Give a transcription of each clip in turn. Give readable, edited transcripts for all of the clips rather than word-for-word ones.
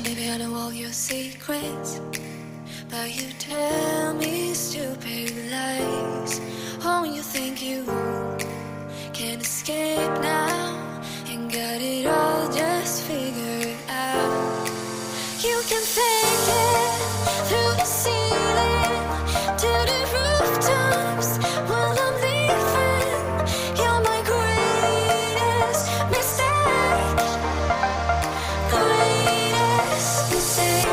Baby, I know all your secrets, but you tell me stupid lies. Oh, you think you can escape now and got it all just figured out. You can fake it through the ceiling to the rooftops while I'm leaving. You're my greatest mistake, greatest mistake.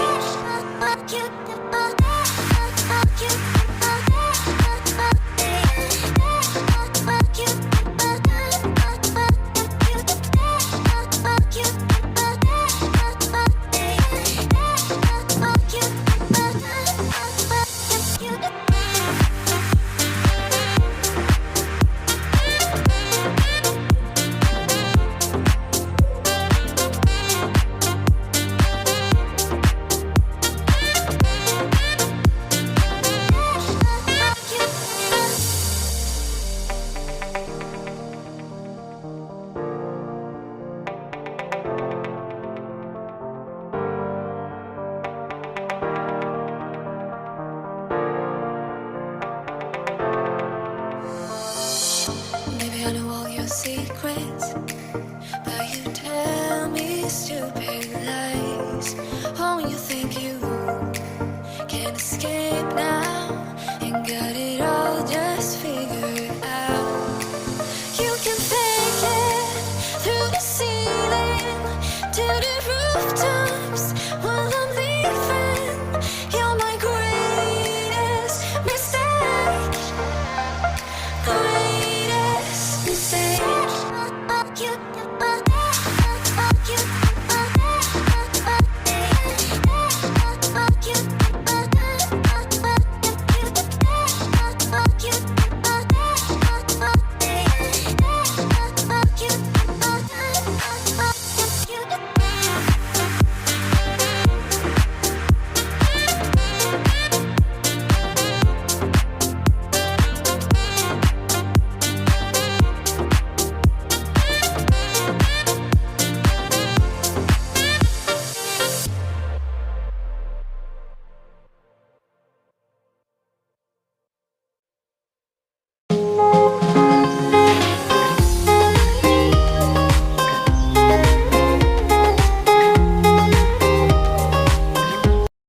Maybe I know all your secrets, but you tell me stupid lies. Oh, you think